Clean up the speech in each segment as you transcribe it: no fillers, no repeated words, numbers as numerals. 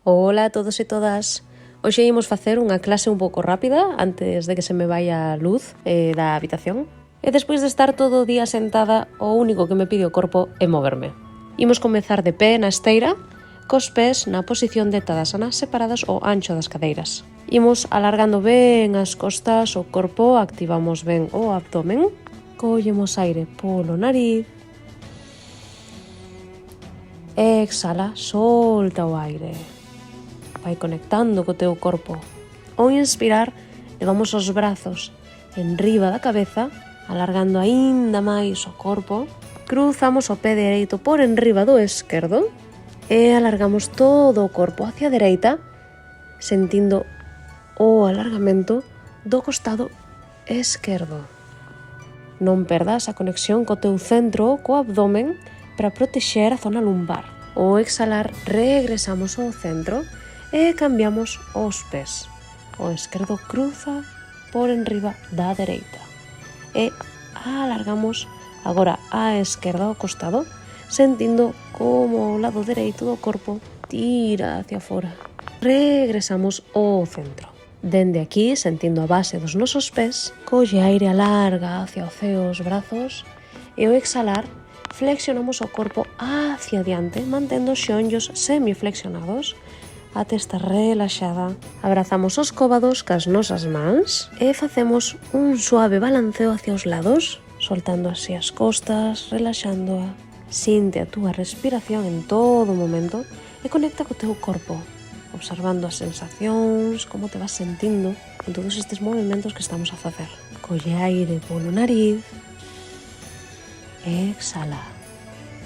Ola a todos e todas. Hoxe imos facer unha clase un pouco rápida antes de que se me vaya a luz da habitación. E despois de estar todo o día sentada, o único que me pide o corpo é moverme. Imos comezar de pé na esteira, cos pés na posición de tadasanas separadas ao ancho das cadeiras. Imos alargando ben as costas, o corpo, activamos ben o abdomen, collemos aire polo nariz, exhala, solta o aire. Vai conectando co teu corpo. Ao inspirar, levamos os brazos enriba da cabeza, alargando aínda máis o corpo. Cruzamos o pé dereito por enriba do esquerdo e alargamos todo o corpo hacia a dereita, sentindo o alargamento do costado esquerdo. Non perdas a conexión co teu centro, co abdomen, para protexer a zona lumbar. Ao exhalar, regresamos ao centro e cambiamos os pés. O esquerdo cruza por enriba da dereita. E alargamos agora a esquerda ao costado, sentindo como o lado dereito do corpo tira hacia fora. Regresamos ao centro. Dende aquí, sentindo a base dos nosos pés, colle aire, alarga hacia o ceo os brazos e ao exhalar, flexionamos o corpo hacia diante, mantendo os xeonllos semiflexionados, a testa relaxada. Abrazamos os cóbados cas nosas mans e facemos un suave balanceo hacia os lados, soltando así as costas, relaxándoa. Sinte a túa respiración en todo momento e conecta co teu corpo, observando as sensacións, como te vas sentindo en todos estes movimentos que estamos a facer. Colle aire polo nariz e exhala.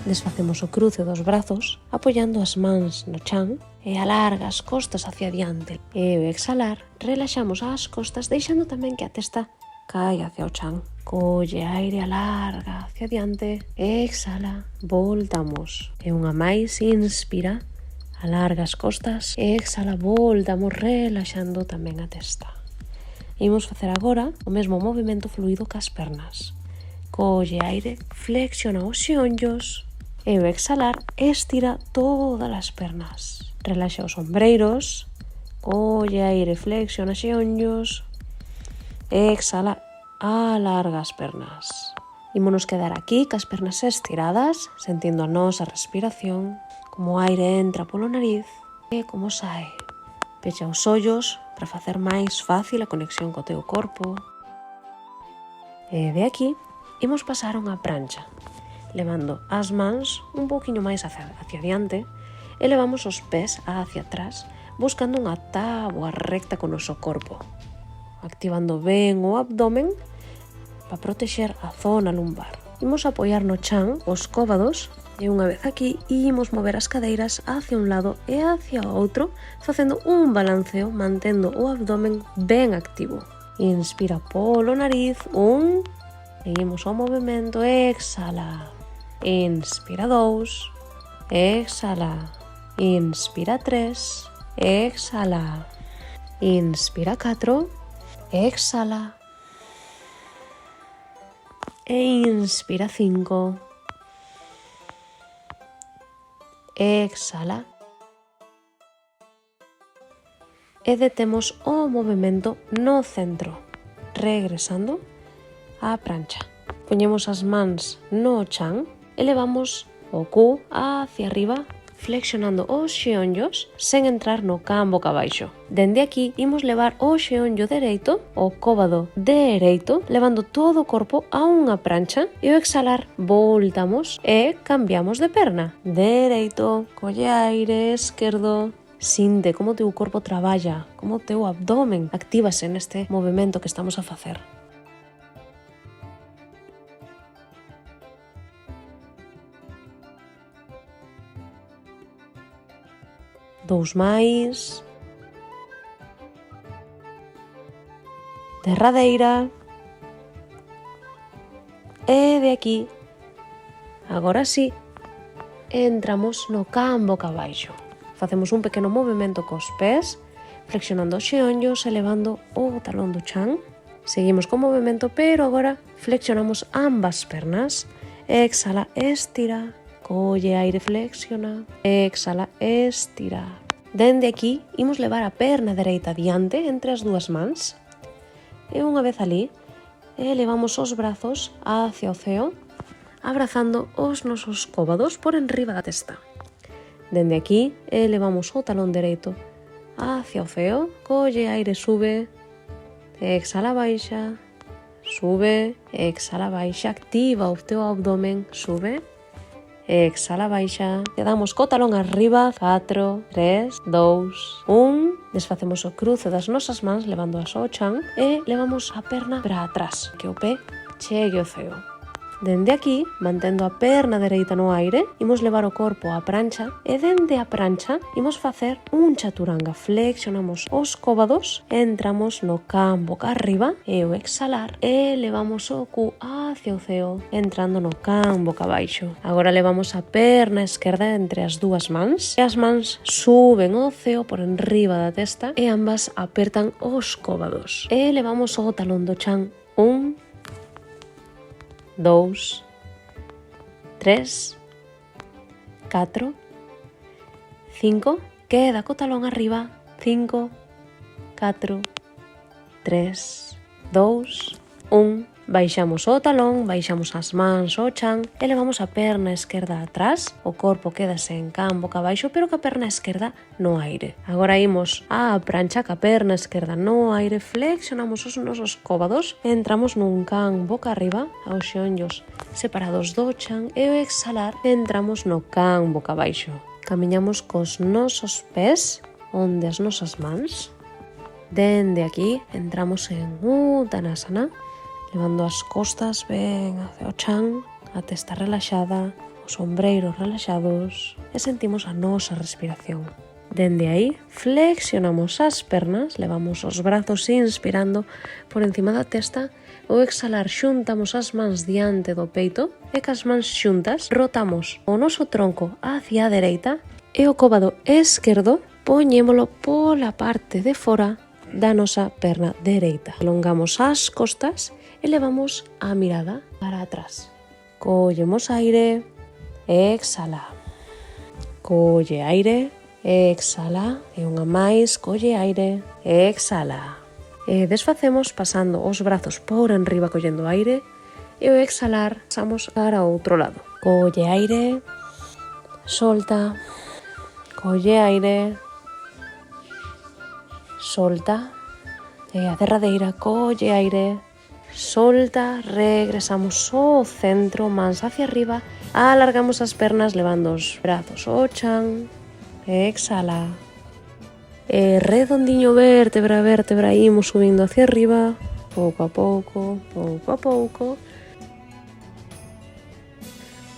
Desfacemos o cruce dos brazos, apoiando as mans no chan e alarga as costas hacia diante. E ao exhalar, relaxamos as costas, deixando tamén que a testa caia hacia o chan. Colle aire, alarga hacia diante, exhala, voltamos. E unha máis, inspira, alarga as costas, exhala, voltamos relaxando tamén a testa. Imos facer agora o mesmo movimento fluido cas pernas. Colle aire, flexiona os xeonllos e ao exhalar, estira todas as pernas. Relaxa os ombreiros, colle aire, flexiona os xeonllos, exhala, alarga as pernas. Ímonos quedar aquí cas pernas estiradas, sentindo a nosa respiración, como o aire entra polo nariz e como sae. Pecha os ollos para facer máis fácil a conexión co teu corpo. E de aquí, imos pasar unha prancha, levando as mans un pouquiño máis hacia diante e levamos os pés hacia atrás, buscando unha táboa recta con o noso corpo, activando ben o abdomen para protexer a zona lumbar. Imos apoiar no chan os cóbados e unha vez aquí imos mover as cadeiras hacia un lado e hacia o outro, facendo un balanceo, mantendo o abdomen ben activo. Inspira polo nariz, seguimos o movimento, exhala. Inspira 2, exhala. Inspira 3, exhala. Inspira 4, exhala. E inspira 5, exhala. E detemos o movimento no centro, regresando á prancha. Poñemos as mans no chan e levamos o cu hacia arriba, flexionando os xeonllos sen entrar no can boca abaixo. Dende aquí, imos levar o xeonllo dereito, o cóbado dereito, levando todo o corpo a unha prancha e ao exhalar, voltamos e cambiamos de perna. Dereito, colle aire, esquerdo. Sinte como o teu corpo traballa, como o teu abdomen actívase neste movimento que estamos a facer. Dous máis. Derradeira. E de aquí, agora sí, entramos no can boca abaixo. Facemos un pequeno movimento cos pés, flexionando os xeonllos, elevando o talón do chan. Seguimos co movimento, pero agora flexionamos ambas pernas. Exhala, estira. Colle aire, flexiona, exhala, estira. Dende aquí, imos levar a perna dereita diante entre as dúas mans. E unha vez ali, elevamos os brazos hacia o ceo, abrazando os nosos cóbados por enriba da testa. Dende aquí, elevamos o talón dereito hacia o ceo, colle aire, sube, exhala, baixa, sube, exhala, baixa, activa o teu abdomen, sube, exhala, baixa. Quedamos co talón arriba, 4, 3, 2, 1. Desfacemos o cruce das nosas mans levándoas ao chan e levamos a perna para atrás, que o pé chegue ao ceo. Dende aquí, mantendo a perna dereita no aire, imos levar o corpo á prancha e dende a prancha imos facer un chaturanga. Flexionamos os cóbados, entramos no can boca arriba e ao exhalar elevamos o cu hacia o ceo, entrando no can boca abaixo. Agora levamos a perna esquerda entre as dúas mans e as mans suben ao ceo por enriba da testa e ambas apertan os cóbados. E levamos o talón do chan 1, 2, 3, 4, 5, queda co talón arriba, 5, 4, 3, 2, 1, baixamos o talón, baixamos as mans ao chan, elevamos a perna esquerda atrás, o corpo quedase en can boca abaixo, pero ca perna esquerda no aire. Agora imos á prancha ca perna esquerda no aire, flexionamos os nosos cóbados, entramos nun can boca arriba, aos xeonllos separados do chan, e ao exhalar entramos no can boca abaixo. Camiñamos cos nosos pés onde as nosas mans. Dende aquí entramos en Uttanasana, levando as costas ben hacia o chan, a testa relaxada, os ombreiros relaxados e sentimos a nosa respiración. Dende aí, flexionamos as pernas, levamos os brazos inspirando por encima da testa, ao exhalar xuntamos as mans diante do peito e cas mans xuntas rotamos o noso tronco hacia a dereita e o cóbado esquerdo poñémolo pola parte de fora da nosa perna dereita. Alongamos as costas e levamos a mirada para atrás. Collemos aire, exhala. Colle aire, exhala. E unha máis, colle aire, exhala. E desfacemos pasando os brazos por enriba collendo aire e ao exhalar pasamos para o outro lado. Colle aire, solta, colle aire, solta, e a derradeira, colle aire, solta, regresamos ao centro, mans hacia arriba, alargamos as pernas levando os brazos ao chan, exhala, e redondiño vértebra a vértebra, imos subindo hacia arriba, pouco a pouco, pouco a pouco,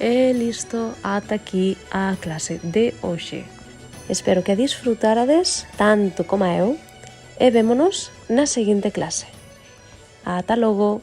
e listo, ata aquí a clase de hoxe. Espero que disfrutarades tanto como eu, e vémonos na seguinte clase. Ata logo!